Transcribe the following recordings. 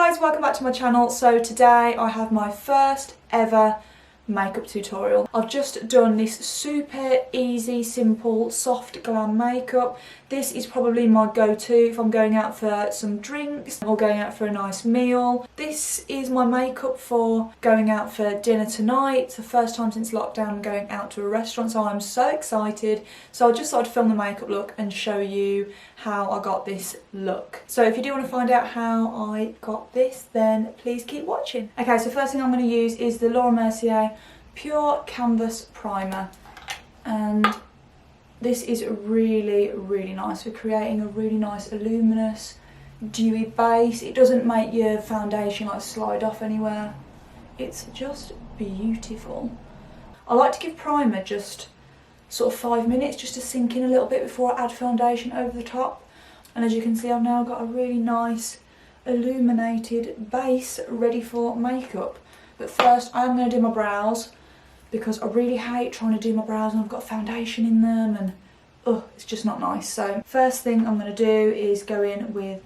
guys, welcome back to my channel. So today I have my first ever makeup tutorial. I've just done this super easy, simple, soft glam makeup. This is probably my go-to if I'm going out for some drinks or going out for a nice meal. This is my makeup for going out for dinner tonight. It's the first time since lockdown I'm going out to a restaurant, so I'm so excited. So I just thought I'd film the makeup look and show you how I got this look. So if you do want to find out how I got this, then please keep watching. Okay, so first thing I'm going to use is the Mercier Pure Canvas Primer, and this is really nice for creating a really nice luminous dewy base. It doesn't make your foundation like slide off anywhere. It's just beautiful. I like to give primer just sort of 5 minutes just to sink in a little bit before I add foundation over the top, and as you can see I've now got a really nice illuminated base ready for makeup. But first I'm going to do my brows, because I really hate trying to do my brows and I've got foundation in them and it's just not nice. So first thing I'm going to do is go in with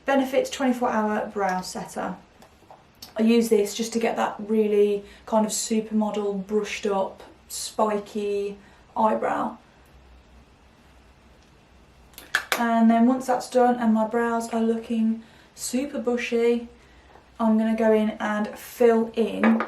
Benefit's 24-hour brow setter. I use this just to get that really kind of supermodel brushed up spiky eyebrow. And then once that's done and my brows are looking super bushy, I'm going to go in and fill in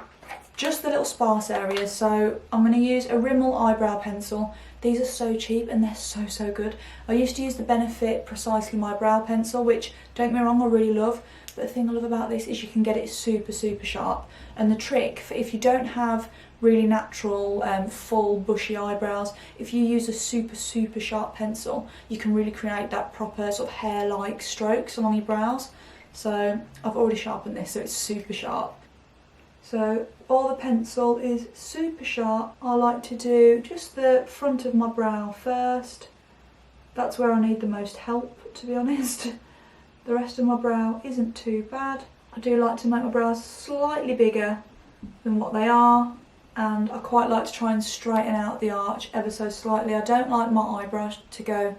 just the little sparse areas. So I'm going to use a Rimmel eyebrow pencil. These are so cheap and they're so good. I used to use the Benefit Precisely My Brow Pencil, which, don't get me wrong, I really love. But the thing I love about this is you can get it super sharp. And the trick, for if you don't have really natural full bushy eyebrows, if you use a super sharp pencil, you can really create that proper sort of hair-like strokes along your brows. So I've already sharpened this so it's super sharp. So while the pencil is super sharp, I like to do just the front of my brow first. That's where I need the most help, to be honest. The rest of my brow isn't too bad. I do like to make my brows slightly bigger than what they are, and I quite like to try and straighten out the arch ever so slightly. I don't like my eyebrow to go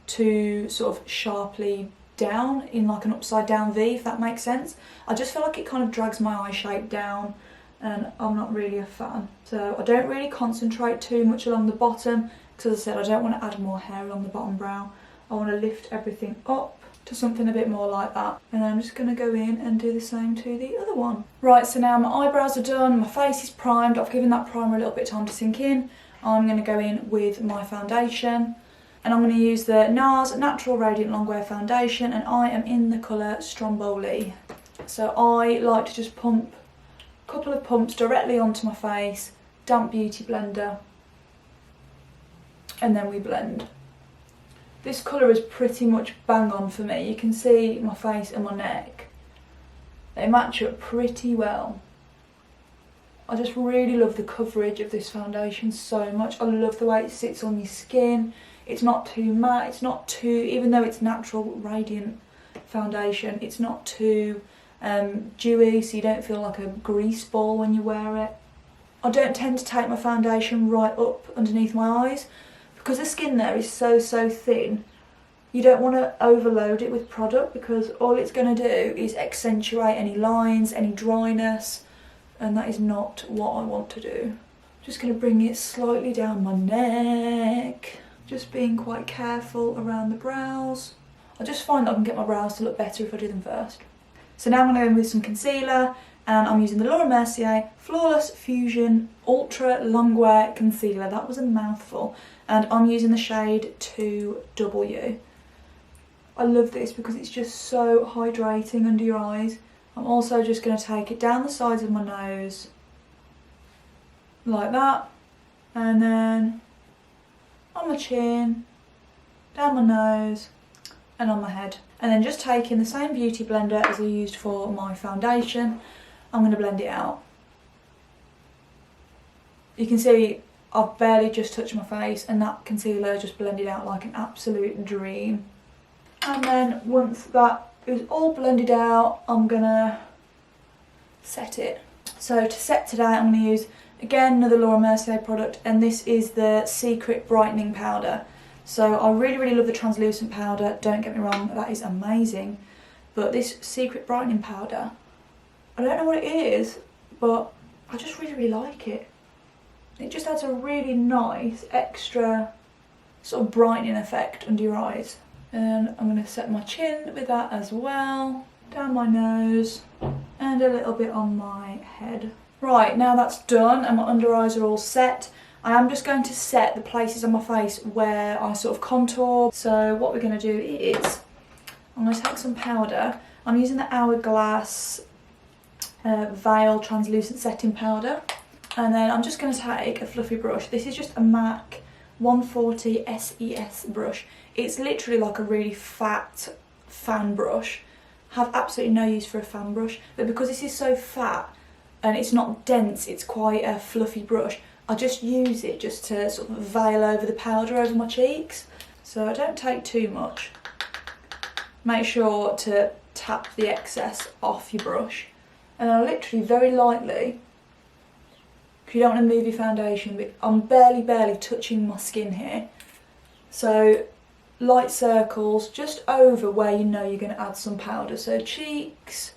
too sort of sharply down in like an upside down V, if that makes sense. I just feel like it kind of drags my eye shape down and I'm not really a fan. So I don't really concentrate too much along the bottom, because as I said, I don't want to add more hair along the bottom brow. I want to lift everything up to something a bit more like that. And then I'm just going to go in and do the same to the other one. Right, so now my eyebrows are done, my face is primed, I've given that primer a little bit of time to sink in. I'm going to go in with my foundation. And I'm going to use the NARS Natural Radiant Longwear Foundation, and I am in the colour Stromboli. So I like to just pump a couple of pumps directly onto my face, damp beauty blender, and then we blend. This colour is pretty much bang on for me. You can see my face and my neck. They match up pretty well. I just really love the coverage of this foundation so much. I love the way it sits on your skin. It's not too matte, it's not too, even though it's natural radiant foundation, it's not too dewy, so you don't feel like a grease ball when you wear it. I don't tend to take my foundation right up underneath my eyes, because the skin there is so thin. You don't want to overload it with product, because all it's going to do is accentuate any lines, any dryness, and that is not what I want to do. Just going to bring it slightly down my neck. Just being quite careful around the brows. I just find that I can get my brows to look better if I do them first. So now I'm going to go in with some concealer, and I'm using the Mercier Flawless Fusion Ultra Longwear Concealer. That was a mouthful. And I'm using the shade 2W. I love this because it's just so hydrating under your eyes. I'm also just going to take it down the sides of my nose, like that, and then on my chin, down my nose, and on my head. And then just taking the same beauty blender as I used for my foundation, I'm going to blend it out. You can see I've barely just touched my face, and that concealer just blended out like an absolute dream. And then once that is all blended out, I'm going to set it. So to set today, I'm going to use, again, another Mercier product, and this is the Secret Brightening Powder. So I really love the translucent powder, don't get me wrong, that is amazing. but this secret brightening powder, I don't know what it is, but I just really, really like it. It just adds a really nice extra sort of brightening effect under your eyes. And I'm going to set my chin with that as well, down my nose, and a little bit on my head. Right, now that's done and my under eyes are all set, I am just going to set the places on my face where I sort of contour. So what we're going to do is, I'm going to take some powder. I'm using the Hourglass Veil Translucent Setting Powder. And then I'm just going to take a fluffy brush. This is just a MAC 140 SES brush. It's literally like a really fat fan brush. Have absolutely no use for a fan brush, but because this is so fat and it's not dense, it's quite a fluffy brush, I just use it just to sort of veil over the powder over my cheeks. So I don't take too much. Make sure to tap the excess off your brush. And I literally very lightly, because you don't want to move your foundation, but I'm barely touching my skin here. So light circles just over where you know you're going to add some powder. So cheeks,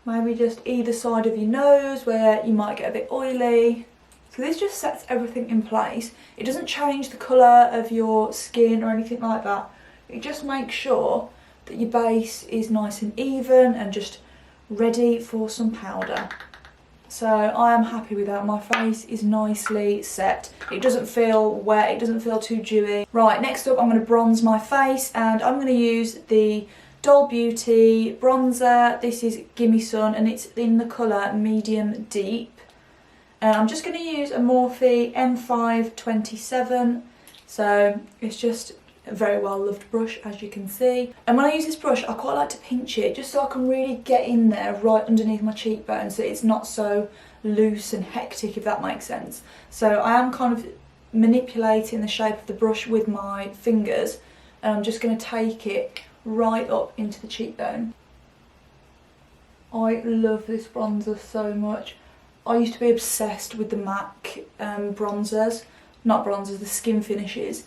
maybe just either side of your nose where you might get a bit oily. So this just sets everything in place. It doesn't change the colour of your skin or anything like that. It just makes sure that your base is nice and even and just ready for some powder. So I am happy with that. My face is nicely set. It doesn't feel wet, it doesn't feel too dewy. Right, next up I'm going to bronze my face, and I'm going to use the Doll Beauty bronzer. This is Gimme Sun and it's in the colour Medium Deep. And I'm just going to use a Morphe M527. So it's just a very well loved brush, as you can see. And when I use this brush, I quite like to pinch it just so I can really get in there right underneath my cheekbones, so it's not so loose and hectic, if that makes sense. So I am kind of manipulating the shape of the brush with my fingers, and I'm just going to take it right up into the cheekbone. I love this bronzer so much. I used to be obsessed with the MAC bronzers, not bronzers, the skin finishes.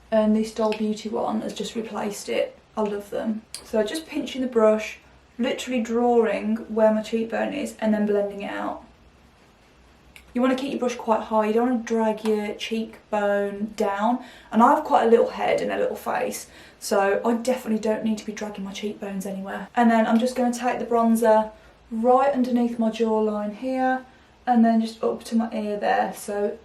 And this Doll Beauty one has just replaced it. I love them. So just pinching the brush, literally drawing where my cheekbone is and then blending it out. You want to keep your brush quite high, you don't want to drag your cheekbone down. And I have quite a little head and a little face, so I definitely don't need to be dragging my cheekbones anywhere. And then I'm just going to take the bronzer right underneath my jawline here and then just up to my ear there. So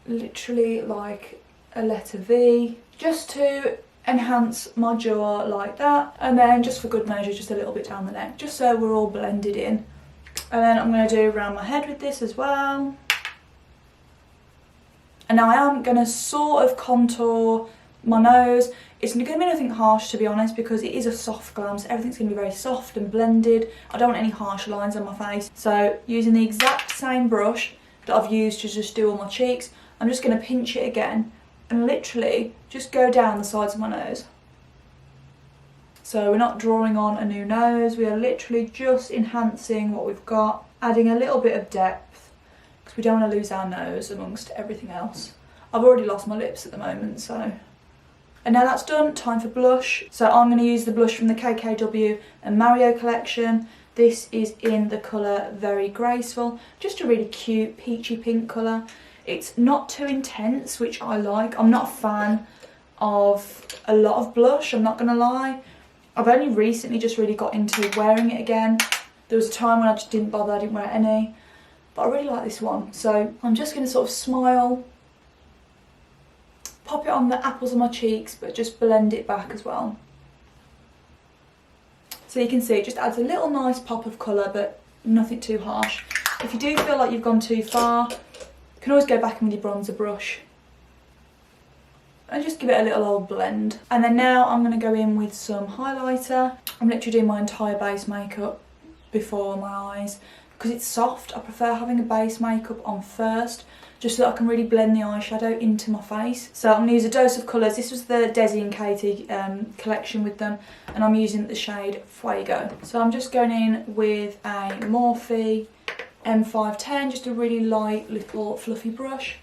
literally like a letter V, just to enhance my jaw like that, and then just for good measure just a little bit down the neck, just so we're all blended in. And then I'm going to do around my head with this as well. And now I am going to sort of contour my nose. It's going to be nothing harsh, to be honest, because it is a soft glam, so everything's going to be very soft and blended. I don't want any harsh lines on my face, so using the exact same brush that I've used to just do all my cheeks, I'm just going to pinch it again and literally just go down the sides of my nose. So we're not drawing on a new nose, we are literally just enhancing what we've got, adding a little bit of depth, because we don't want to lose our nose amongst everything else. I've already lost my lips at the moment, so. And now that's done, time for blush. So I'm going to use the blush from the KKW and Mario collection. This is in the colour Very Graceful, just a really cute peachy pink colour. It's not too intense, which I like. I'm not a fan of a lot of blush, I'm not going to lie. I've only recently just really got into wearing it again. There was a time when I just didn't bother, I didn't wear any. But I really like this one. So I'm just going to sort of smile, pop it on the apples of my cheeks, but just blend it back as well. So you can see it just adds a little nice pop of colour, but nothing too harsh. If you do feel like you've gone too far, you can always go back in with your bronzer brush and just give it a little old blend. And then now I'm going to go in with some highlighter. I'm literally doing my entire base makeup before my eyes. Because it's soft, I prefer having a base makeup on first, just so that I can really blend the eyeshadow into my face. So I'm going to use a dose of colours. This was the Desi and Katie collection with them, and I'm using the shade Fuego. So I'm just going in with a Morphe M510, just a really light little fluffy brush.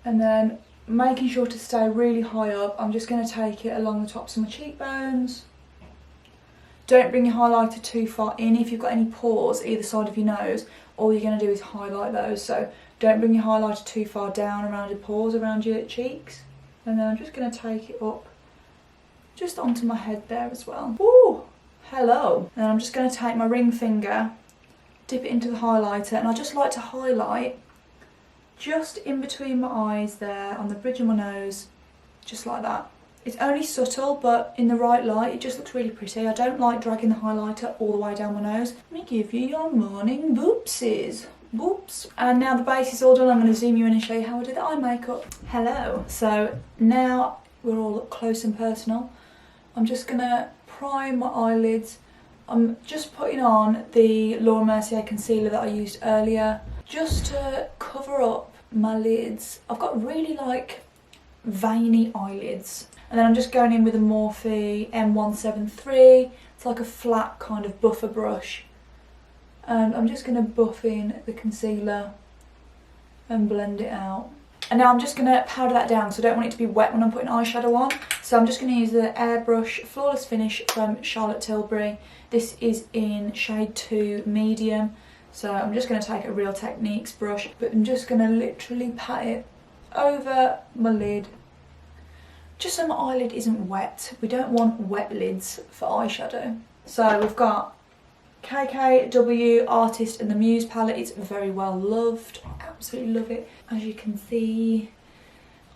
And then making sure to stay really high up, I'm just going to take it along the tops of my cheekbones. Don't bring your highlighter too far in. If you've got any pores either side of your nose, all you're going to do is highlight those. So don't bring your highlighter too far down around your pores, around your cheeks. And then I'm just going to take it up just onto my head there as well. Ooh, hello. And then I'm just going to take my ring finger, dip it into the highlighter, and I just like to highlight just in between my eyes there, on the bridge of my nose, just like that. It's only subtle, but in the right light it just looks really pretty. I don't like dragging the highlighter all the way down my nose. Let me give you your morning boopsies. Whoops. And now the base is all done, I'm going to zoom you in and show you how I do the eye makeup. Hello. So now we're all up close and personal. I'm just going to prime my eyelids. I'm just putting on the Mercier concealer that I used earlier, just to cover up my lids. I've got really like veiny eyelids. And then I'm just going in with a Morphe M173. It's like a flat kind of buffer brush. And I'm just going to buff in the concealer and blend it out. And now I'm just going to powder that down because I don't want it to be wet when I'm putting eyeshadow on. So I'm just going to use the Airbrush Flawless Finish from Charlotte Tilbury. This is in shade 2 medium. So I'm just going to take a Real Techniques brush, but I'm just going to literally pat it over my lid, just so my eyelid isn't wet. We don't want wet lids for eyeshadow. So we've got KKW Artist and the Muse palette. It's very well loved. I absolutely love it. As you can see,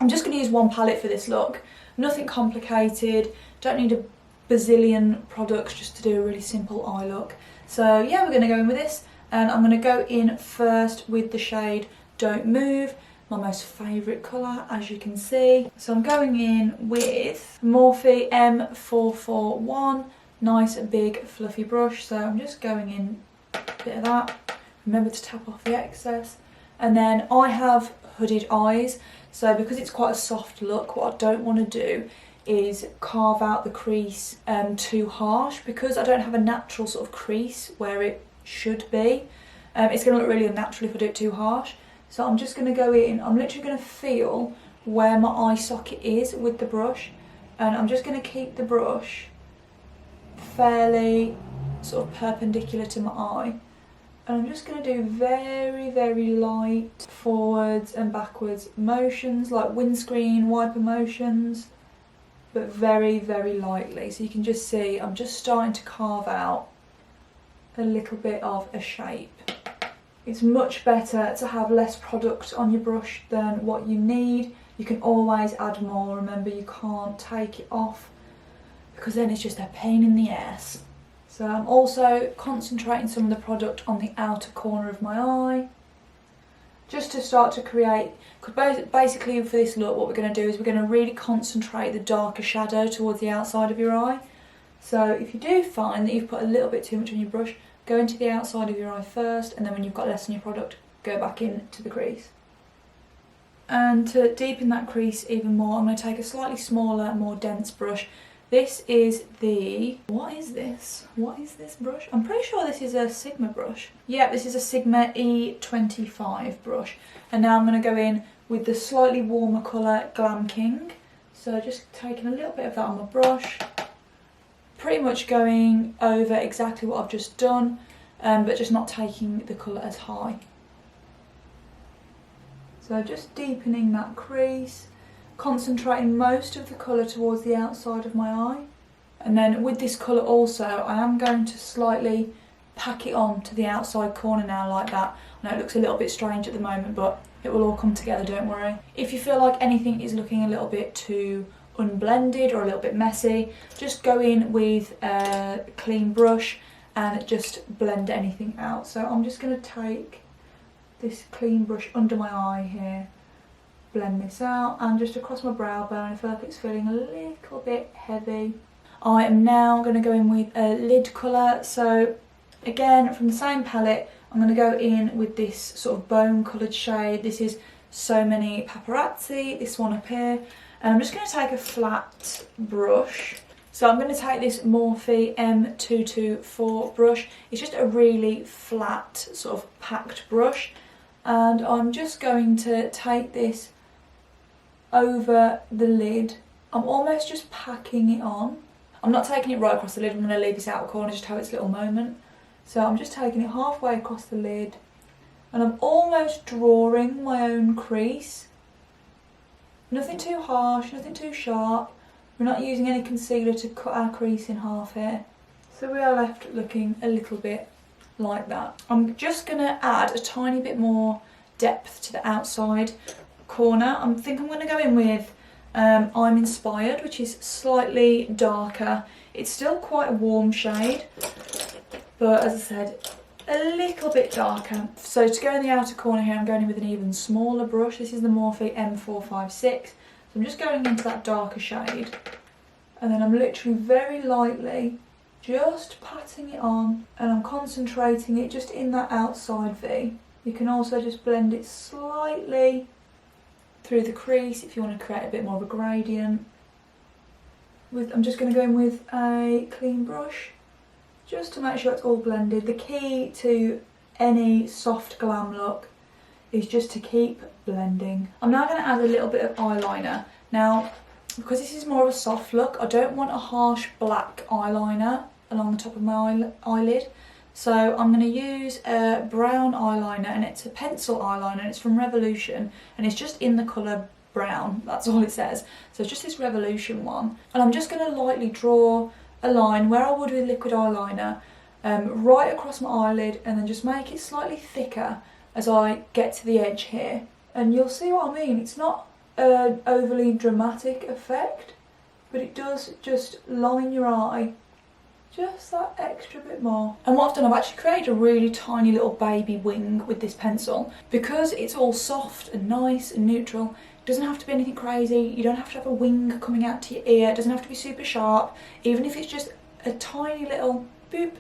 I'm just going to use one palette for this look. Nothing complicated. Don't need a bazillion products just to do a really simple eye look. So yeah, we're going to go in with this. And I'm going to go in first with the shade Don't Move, my most favourite colour, as you can see. So I'm going in with Morphe M441, nice big fluffy brush. So I'm just going in a bit of that. Remember to tap off the excess. And then I have hooded eyes, so because it's quite a soft look, what I don't want to do is carve out the crease too harsh, because I don't have a natural sort of crease where it should be. It's going to look really unnatural if I do it too harsh. So I'm just going to go in, I'm literally going to feel where my eye socket is with the brush, and I'm just going to keep the brush fairly sort of perpendicular to my eye, and I'm just going to do very, very light forwards and backwards motions, like windscreen wiper motions, but very, very lightly. So you can just see I'm just starting to carve out a little bit of a shape. It's much better to have less product on your brush than what you need. You can always add more. Remember, you can't take it off because then it's just a pain in the ass. So I'm also concentrating some of the product on the outer corner of my eye, just to start to create, because basically for this look what we're going to do is we're going to really concentrate the darker shadow towards the outside of your eye. So if you do find that you've put a little bit too much on your brush, go into the outside of your eye first, and then when you've got less on your product, go back in to the crease. And to deepen that crease even more, I'm going to take a slightly smaller, more dense brush. This is the, what is this? What is this brush? I'm pretty sure this is a Sigma brush. Yeah, this is a Sigma E25 brush. And now I'm going to go in with the slightly warmer colour Glam King. So just taking a little bit of that on my brush. Pretty much going over exactly what I've just done, but just not taking the colour as high. So just deepening that crease, concentrating most of the colour towards the outside of my eye. And then with this colour also, I am going to slightly pack it on to the outside corner now, like that. I know it looks a little bit strange at the moment, but it will all come together, don't worry. If you feel like anything is looking a little bit too unblended or a little bit messy, just go in with a clean brush and just blend anything out. So I'm just going to take this clean brush under my eye here, blend this out, and just across my brow bone. I feel like it's feeling a little bit heavy. I am now going to go in with a lid colour. So again, from the same palette, I'm going to go in with this sort of bone coloured shade. This is So Many Paparazzi, this one up here. And I'm just going to take a flat brush. So I'm going to take this Morphe M224 brush. It's just a really flat, sort of packed brush. And I'm just going to take this over the lid. I'm almost just packing it on. I'm not taking it right across the lid, I'm going to leave this outer corner just to have its little moment. So I'm just taking it halfway across the lid, and I'm almost drawing my own crease. Nothing too harsh, nothing too sharp. We're not using any concealer to cut our crease in half here. So we are left looking a little bit like that. I'm just going to add a tiny bit more depth to the outside corner. I think I'm going to go in with I'm Inspired, which is slightly darker. It's still quite a warm shade, but as I said, a little bit darker. So to go in the outer corner here, I'm going in with an even smaller brush. This is the Morphe M456. So I'm just going into that darker shade, and then I'm literally very lightly just patting it on, and I'm concentrating it just in that outside V. You can also just blend it slightly through the crease if you want to create a bit more of a gradient. I'm just going to go in with a clean brush just to make sure it's all blended. The key to any soft glam look is just to keep blending. I'm now going to add a little bit of eyeliner. Now, because this is more of a soft look, I don't want a harsh black eyeliner along the top of my eyelid. So I'm going to use a brown eyeliner, and it's a pencil eyeliner, and it's from Revolution, and it's just in the colour brown, that's all it says. So it's just this Revolution one, and I'm just going to lightly draw a line where I would with liquid eyeliner, right across my eyelid, and then just make it slightly thicker as I get to the edge here. And you'll see what I mean. It's not an overly dramatic effect, but it does just line your eye just that extra bit more. And what I've done, I've actually created a really tiny little baby wing with this pencil. Because it's all soft and nice and neutral, it doesn't have to be anything crazy. You don't have to have a wing coming out to your ear. It doesn't have to be super sharp. Even if it's just a tiny little boop,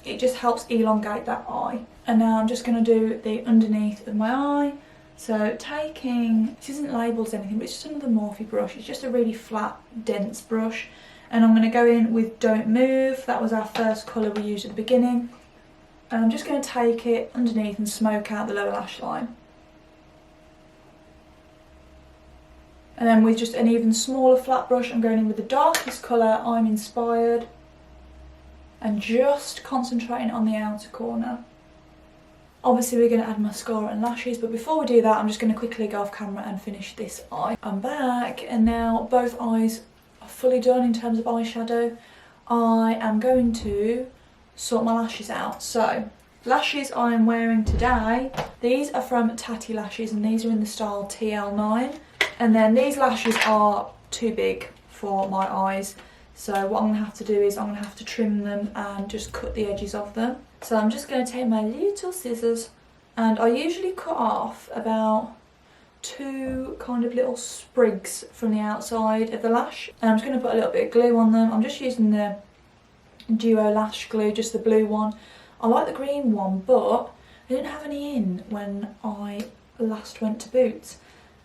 it just helps elongate that eye. And now I'm just going to do the underneath of my eye. So taking, this isn't labelled as anything, but it's just another Morphe brush. It's just a really flat, dense brush. And I'm going to go in with Don't Move. That was our first colour we used at the beginning. And I'm just going to take it underneath and smoke out the lower lash line. And then with just an even smaller flat brush, I'm going in with the darkest colour, I'm Inspired, and just concentrating on the outer corner. Obviously we're going to add mascara and lashes, but before we do that, I'm just going to quickly go off camera and finish this eye. I'm back, and now both eyes fully done in terms of eyeshadow. I am going to sort my lashes out. So, lashes I am wearing today, these are from TATTI lashes, and these are in the style TL9. And then these lashes are too big for my eyes, so what I'm going to have to do is I'm going to have to trim them and just cut the edges of them. So I'm just going to take my little scissors, and I usually cut off about 2 kind of little sprigs from the outside of the lash, and I'm just going to put a little bit of glue on them. I'm just using the Duo Lash Glue, just the blue one. I like the green one, but I didn't have any in when I last went to Boots,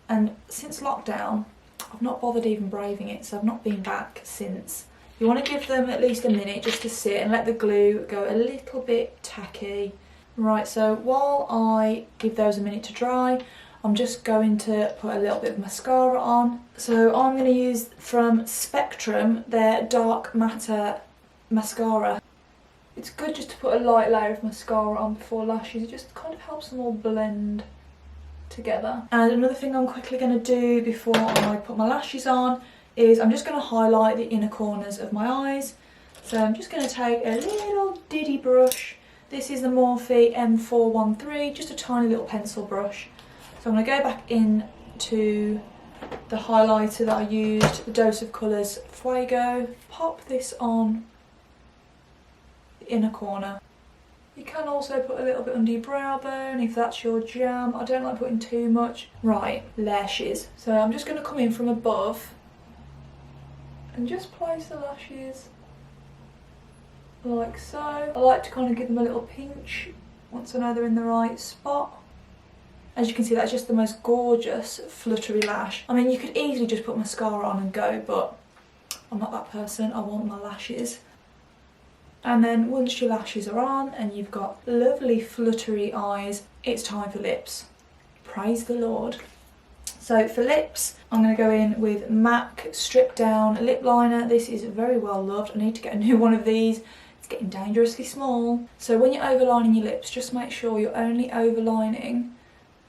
and since lockdown I've not bothered even braving it, so I've not been back since. You want to give them at least a minute just to sit and let the glue go a little bit tacky. Right, so while I give those a minute to dry, I'm just going to put a little bit of mascara on. So I'm going to use from Spectrum their Dark Matter Mascara. It's good just to put a light layer of mascara on before lashes. It just kind of helps them all blend together. And another thing I'm quickly going to do before I put my lashes on is I'm just going to highlight the inner corners of my eyes. So I'm just going to take a little diddy brush. This is the Morphe M413, just a tiny little pencil brush. So I'm going to go back into the highlighter that I used, the Dose of Colours Fuego. Pop this on the inner corner. You can also put a little bit under your brow bone if that's your jam. I don't like putting too much. Right, lashes. So I'm just going to come in from above and just place the lashes like so. I like to kind of give them a little pinch once I know they're in the right spot. As you can see, that's just the most gorgeous fluttery lash. I mean, you could easily just put mascara on and go, but I'm not that person. I want my lashes. And then once your lashes are on and you've got lovely fluttery eyes, it's time for lips. Praise the Lord. So for lips, I'm going to go in with MAC Stripdown Lip Liner. This is very well loved. I need to get a new one of these. It's getting dangerously small. So when you're overlining your lips, just make sure you're only overlining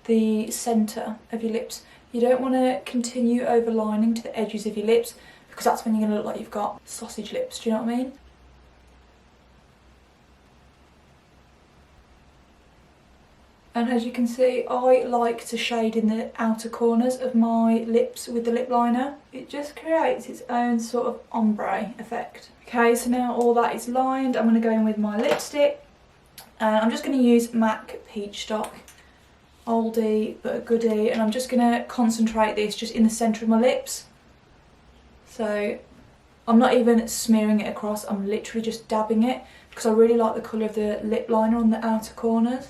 the centre of your lips. You don't want to continue overlining to the edges of your lips, because that's when you're going to look like you've got sausage lips, do you know what I mean? And as you can see, I like to shade in the outer corners of my lips with the lip liner. It just creates its own sort of ombre effect. Okay, so now all that is lined, I'm going to go in with my lipstick. And I'm just going to use MAC Peachstock. Oldie but a goodie. And I'm just going to concentrate this just in the centre of my lips. So I'm not even smearing it across, I'm literally just dabbing it, because I really like the colour of the lip liner on the outer corners.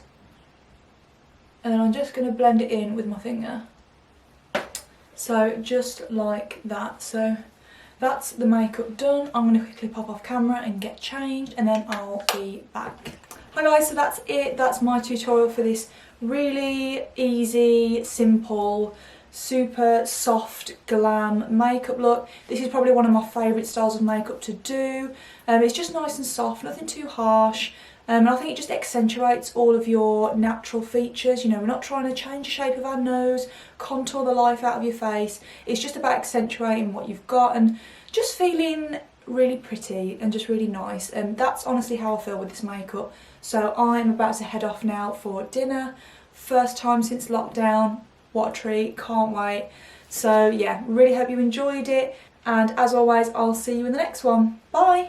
And then I'm just going to blend it in with my finger. So just like that. So that's the makeup done. I'm going to quickly pop off camera and get changed, and then I'll be back. Hi guys, so that's it. That's my tutorial for this really easy, simple, super soft glam makeup look. This is probably one of my favourite styles of makeup to do. It's just nice and soft, nothing too harsh. And I think it just accentuates all of your natural features. You know, we're not trying to change the shape of our nose, contour the life out of your face. It's just about accentuating what you've got and just feeling really pretty and just really nice. And that's honestly how I feel with this makeup. So I'm about to head off now for dinner. First time since lockdown. What a treat, can't wait. So yeah, really hope you enjoyed it. And as always, I'll see you in the next one. Bye!